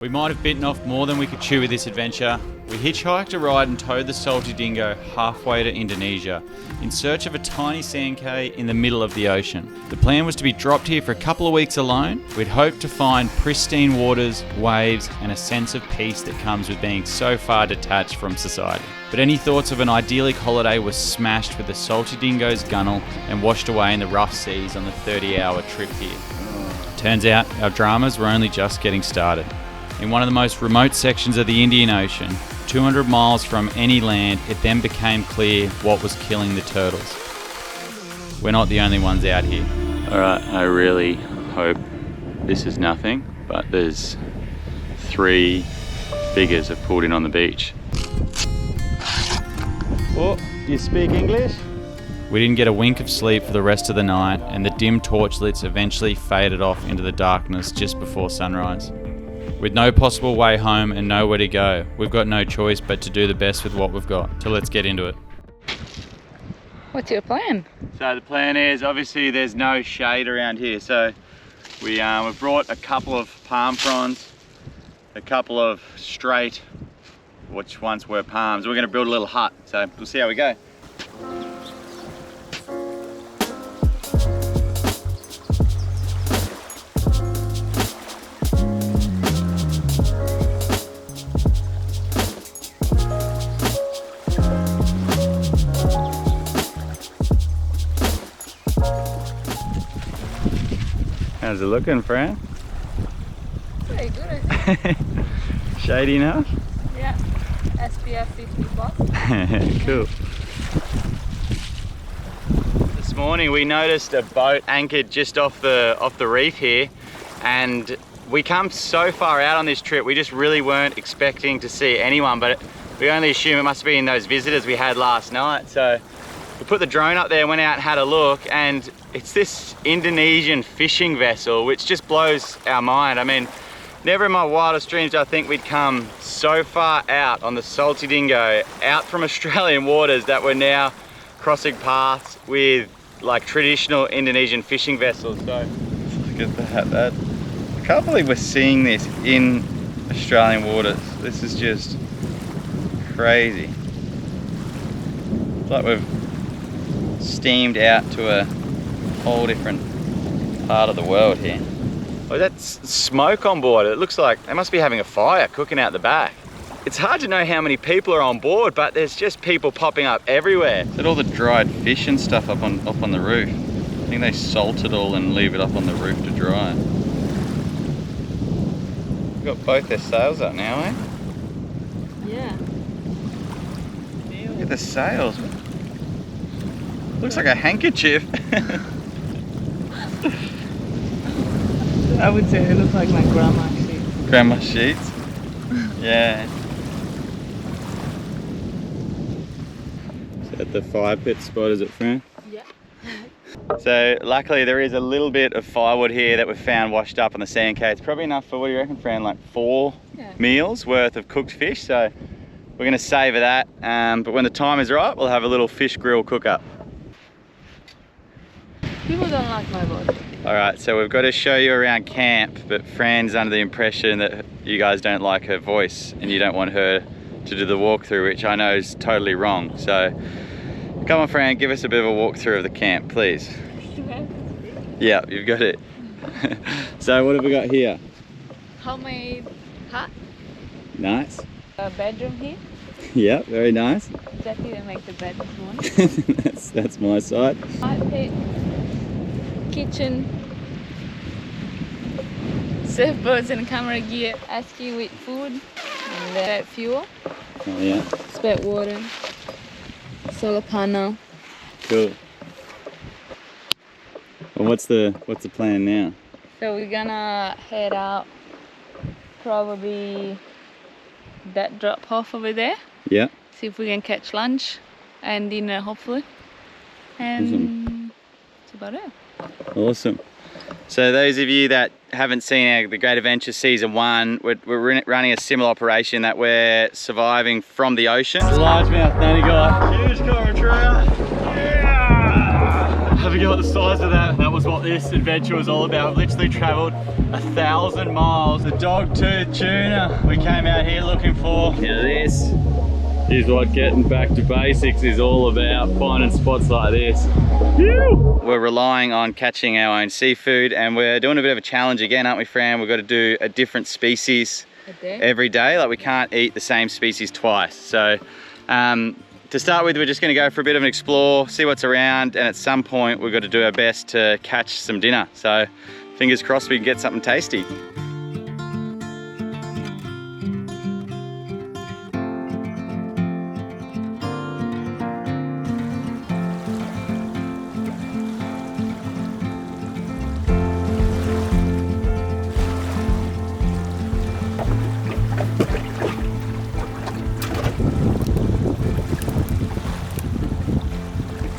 We might have bitten off more than we could chew with this adventure. We hitchhiked a ride and towed the Salty Dingo halfway to Indonesia in search of a tiny sand cay in the middle of the ocean. The plan was to be dropped here for a couple of weeks alone. We'd hoped to find pristine waters, waves, and a sense of peace that comes with being so far detached from society. But any thoughts of an idyllic holiday were smashed with the Salty Dingo's gunnel and washed away in the rough seas on the 30-hour trip here. Turns out our dramas were only just getting started. In one of the most remote sections of the Indian Ocean, 200 miles from any land, it then became clear what was killing the turtles. We're not the only ones out here. Alright, I really hope this is nothing, but there's 3 figures have pulled in on the beach. Oh, do you speak English? We didn't get a wink of sleep for the rest of the night, and the dim torchlets eventually faded off into the darkness just before sunrise. With no possible way home and nowhere to go, we've got no choice but to do the best with what we've got. So let's get into it. What's your plan? So the plan is, obviously there's no shade around here, so we've brought a couple of palm fronds, a couple of straight, which once were palms. We're going to build a little hut, so we'll see how we go. How's it looking, Fran? Pretty good, I think. Shady enough? Yeah. SPF 50 plus. Cool. This morning we noticed a boat anchored just off the reef here, and we come so far out on this trip, we just really weren't expecting to see anyone, but we only assume it must have been those visitors we had last night. So we put the drone up there, went out and had a look, and it's this Indonesian fishing vessel, which just blows our mind. I mean, never in my wildest dreams did I think we'd come so far out on the Salty Dingo, out from Australian waters, that we're now crossing paths with like traditional Indonesian fishing vessels. So look at that. I can't believe we're seeing this in Australian waters. This is just crazy. It's like we've steamed out to a whole different part of the world here. Oh, that's smoke on board. It looks like they must be having a fire cooking out the back. It's hard to know how many people are on board, but there's just people popping up everywhere. Look at all the dried fish and stuff up on the roof. I think they salt it all and leave it up on the roof to dry. We've got both their sails up now, eh? Yeah. Look at the sails. Looks like a handkerchief. I would say they look like my grandma's sheets. Grandma's sheets? Yeah. Is that the fire pit spot, is it, Fran? Yeah. So luckily there is a little bit of firewood here that we've found washed up on the sand cay. It's probably enough for, what do you reckon, Fran, like 4 meals worth of cooked fish. So we're going to savour that, but when the time is right, we'll have a little fish grill cook up. People don't like my body. Alright, so we've got to show you around camp, but Fran's under the impression that you guys don't like her voice and you don't want her to do the walkthrough, which I know is totally wrong. So come on, Fran, give us a bit of a walkthrough of the camp, please. Yeah, you've got it. So what have we got here? Homemade hut. Nice. A bedroom here. Yeah, very nice. Jackie didn't make the bed this morning. that's my side. Fire pit. Kitchen, surfboards and camera gear, ASCII with food, and spare fuel, Oh yeah. spare water, solar panel. Cool. Well, what's the plan now? So we're gonna head out probably that drop off over there. Yeah. See if we can catch lunch and dinner hopefully. And Awesome. that's about it. Awesome. So those of you that haven't seen the Great Adventure Season 1, we're running a similar operation that we're surviving from the ocean. Largemouth nanny guy. Huge coral trout. Yeah! have a go at the size of that. That was what this adventure was all about. We've literally travelled 1,000 miles. The dog-tooth tuna we came out here looking for. Now this is what getting back to basics is all about, finding spots like this. Whew. We're relying on catching our own seafood, and we're doing a bit of a challenge again, aren't we, Fran? We've got to do a different species every day. Like, we can't eat the same species twice. So to start with, we're just going to go for a bit of an explore, see what's around, and at some point we've got to do our best to catch some dinner. So fingers crossed we can get something tasty.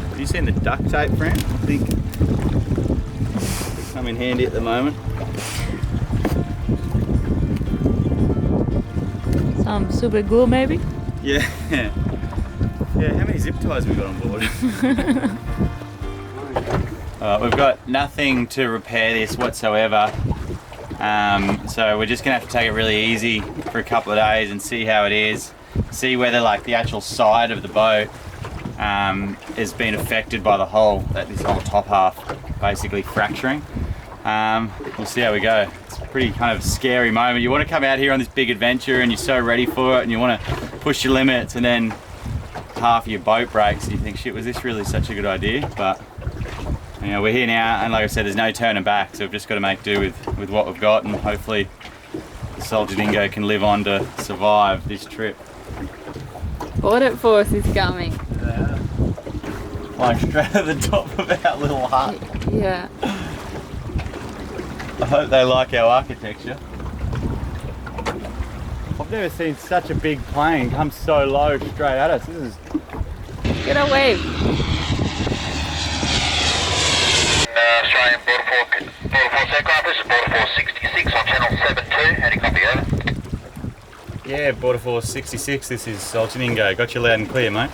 Have you seen the duct tape, Fran? I think come in handy at the moment. Some super glue maybe? Yeah. Yeah, how many zip ties we got on board? We've got nothing to repair this whatsoever. So we're just gonna have to take it really easy for a couple of days and see how it is. See whether like the actual side of the boat has been affected by the hole, this whole top half basically fracturing. We'll see how we go. It's a pretty kind of scary moment. You want to come out here on this big adventure and you're so ready for it and you want to push your limits, and then half of your boat breaks and you think, shit, was this really such a good idea? But you know, we're here now, and like I said, there's no turning back, so we've just got to make do with what we've got, and hopefully the salted dingo can live on to survive this trip. Border force is coming. Yeah. Flying straight at the top of our little hut. Yeah. I hope they like our architecture. I've never seen such a big plane come so low straight at us. This is... Get a wave. Australian Border Force aircraft, this is Border Force 66 on channel 72, how do you copy over? Yeah, Border Force 66, this is Salty Dingo. Got you loud and clear, mate.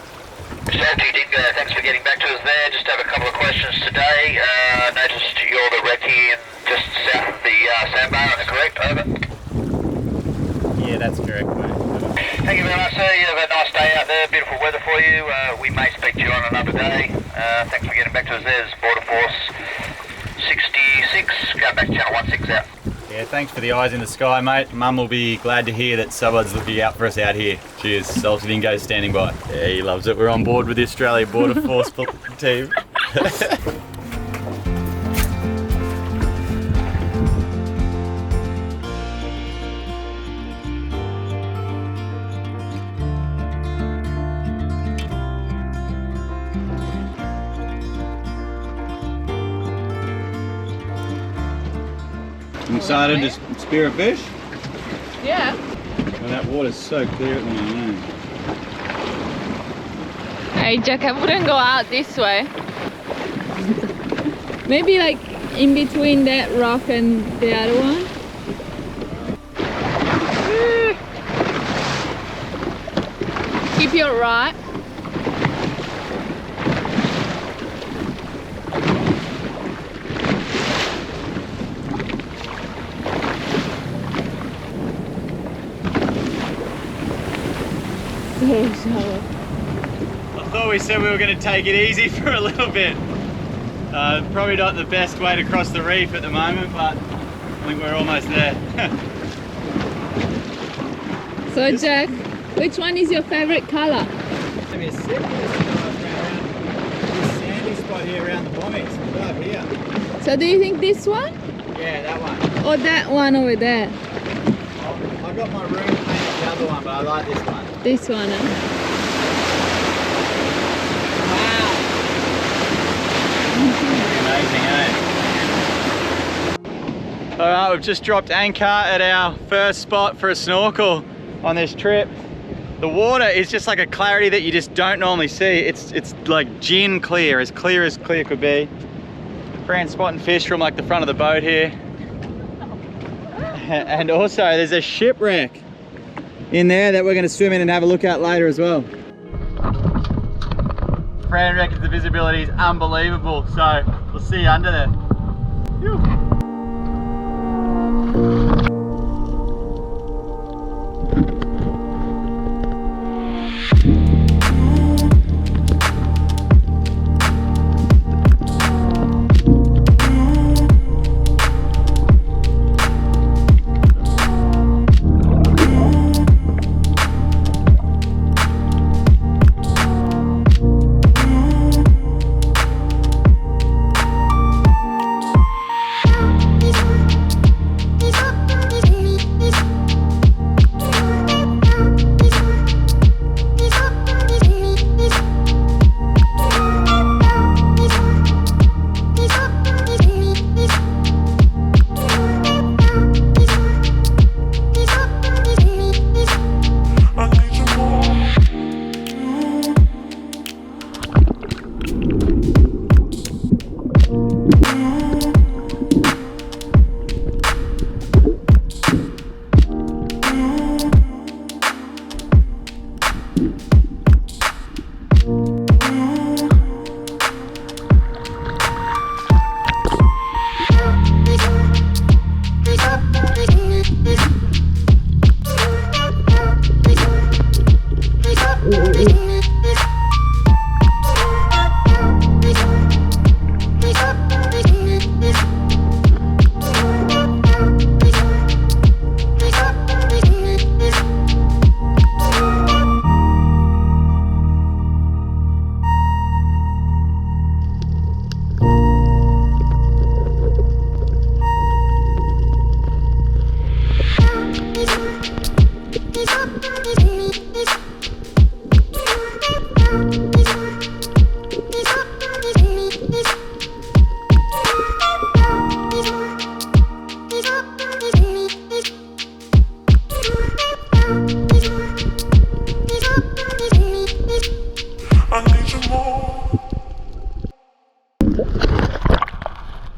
Salty Dingo, thanks for getting back to us there. Just have a couple of questions today. Noticed you're the recce in just south of the sandbar, is that correct? Over. Yeah, that's correct, mate. Over. Thank you very much, sir. You have a nice day out there, beautiful weather for you. We may speak to you on another day. Thanks for getting back to us there. This is Border Force 66, go back to channel 16 out. Yeah, thanks for the eyes in the sky, mate. Mum will be glad to hear that someone's looking out for us out here. Cheers, Salty Dingo's standing by. Yeah, he loves it. We're on board with the Australia Border Force team. I'm excited to spear a fish. Yeah. Well, that water's so clear at the moment. Hey Jack, I wouldn't go out this way. Maybe like in between that rock and the other one. Keep your right. I thought we said we were going to take it easy for a little bit. Probably not the best way to cross the reef at the moment, but I think we're almost there. So Jack, which one is your favorite color? Maybe a sip. This sandy spot here around the bombings. Right here. So do you think this one? Yeah, that one. Or that one over there? I got my room painted the other one, but I like this one. This one, huh? Amazing, eh? Alright, we've just dropped anchor at our first spot for a snorkel on this trip. The water is just like a clarity that you just don't normally see. It's like gin clear as clear could be. Fran's spotting fish from like the front of the boat here. And also there's a shipwreck in there that we're going to swim in and have a look at later as well. Fran reckons the visibility is unbelievable, so We'll see you under there. Phew.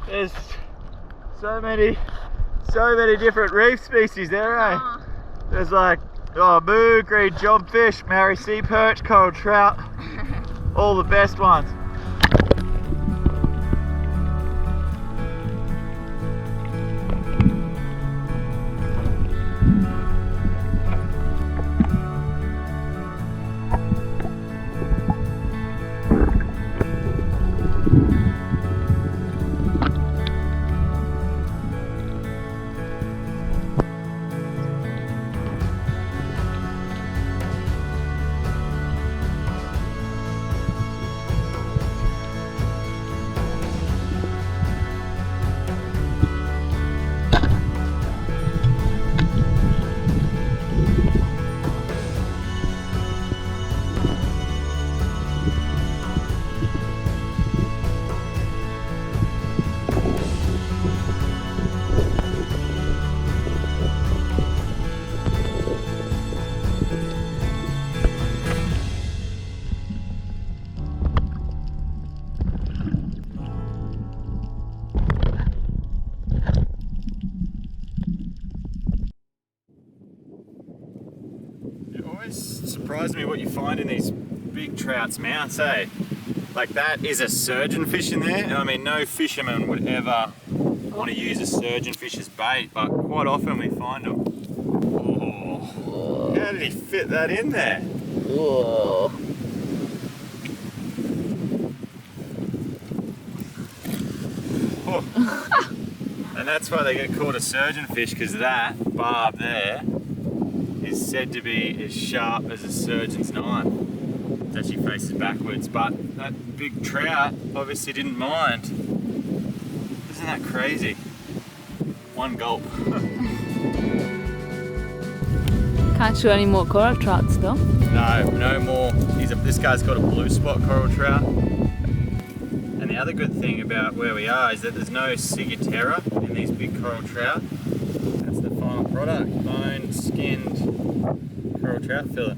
There's so many different reef species there, eh? There's like moo, green jobfish, Maori sea perch, coral trout, all the best ones. Surprised me what you find in these big trout's mouths, eh? Like that is a surgeon fish in there, and I mean no fisherman would ever want to use a surgeon fish as bait, but quite often we find them. Oh, how did he fit that in there? Oh. Oh. And that's why they get called a surgeon fish, because that barb there is said to be as sharp as a surgeon's knife. It actually faces backwards, but that big trout obviously didn't mind. Isn't that crazy? One gulp. Can't show any more coral trouts though. No more. This guy's got a blue spot coral trout. And the other good thing about where we are is that there's no ciguatera in these big coral trout. That's the final product, boned, skinned coral trout fillet.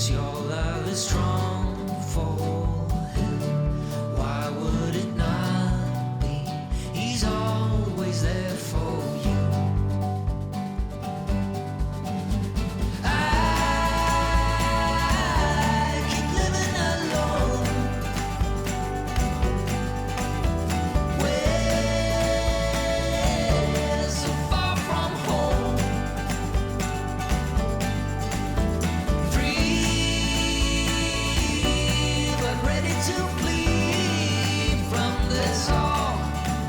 'cause your love is strong for him. Why would it not be? He's always there for you. I keep living alone, way so far from home. Free, but ready to flee from this all.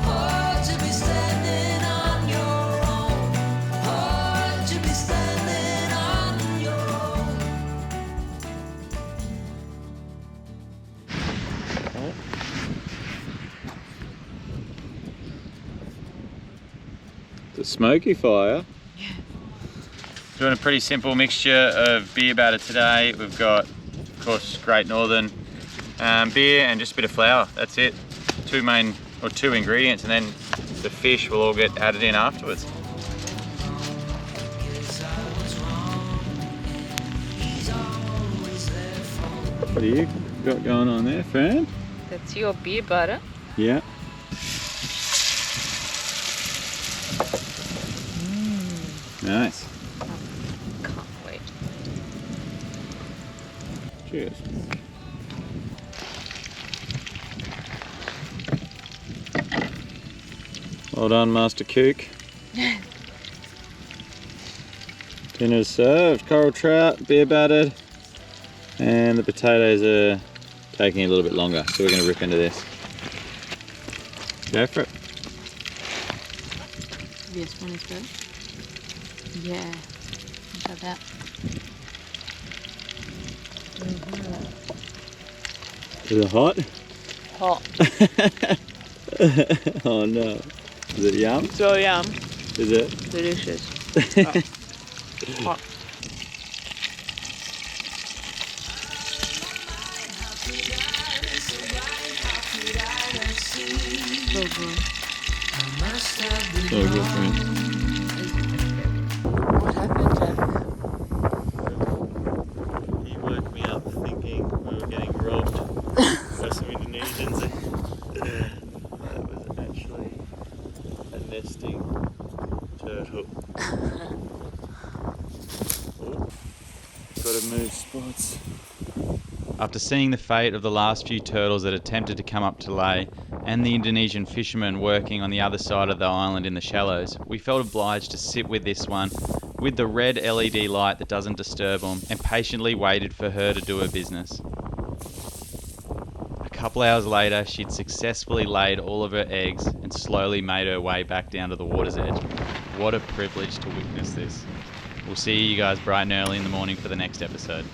Hard to be standing on your own. Hard to be standing on your own. It's a smoky fire. Doing a pretty simple mixture of beer batter today. We've got, of course, Great Northern beer and just a bit of flour. That's it. Two ingredients, and then the fish will all get added in afterwards. What do you got going on there, Fran? That's your beer butter. Yeah. Nice. Can't wait. Cheers. Well done, Master Kook. Dinner's served. Coral trout, beer battered, and the potatoes are taking a little bit longer, so we're going to rip into this. Go for it. Yes, one is good. Yeah. Look at that. Is it hot? Hot. Oh no. Is it yum? So yum. Is it? Delicious. Hot. So good. So good, friend. What happened, Jack? He woke me up thinking we were getting robbed by some Indonesians. That was actually a nesting turtle. Gotta move spots. After seeing the fate of the last few turtles that attempted to come up to lay, and the Indonesian fishermen working on the other side of the island in the shallows, we felt obliged to sit with this one with the red LED light that doesn't disturb them, and patiently waited for her to do her business. A couple hours later, she'd successfully laid all of her eggs and slowly made her way back down to the water's edge. What a privilege to witness this. We'll see you guys bright and early in the morning for the next episode.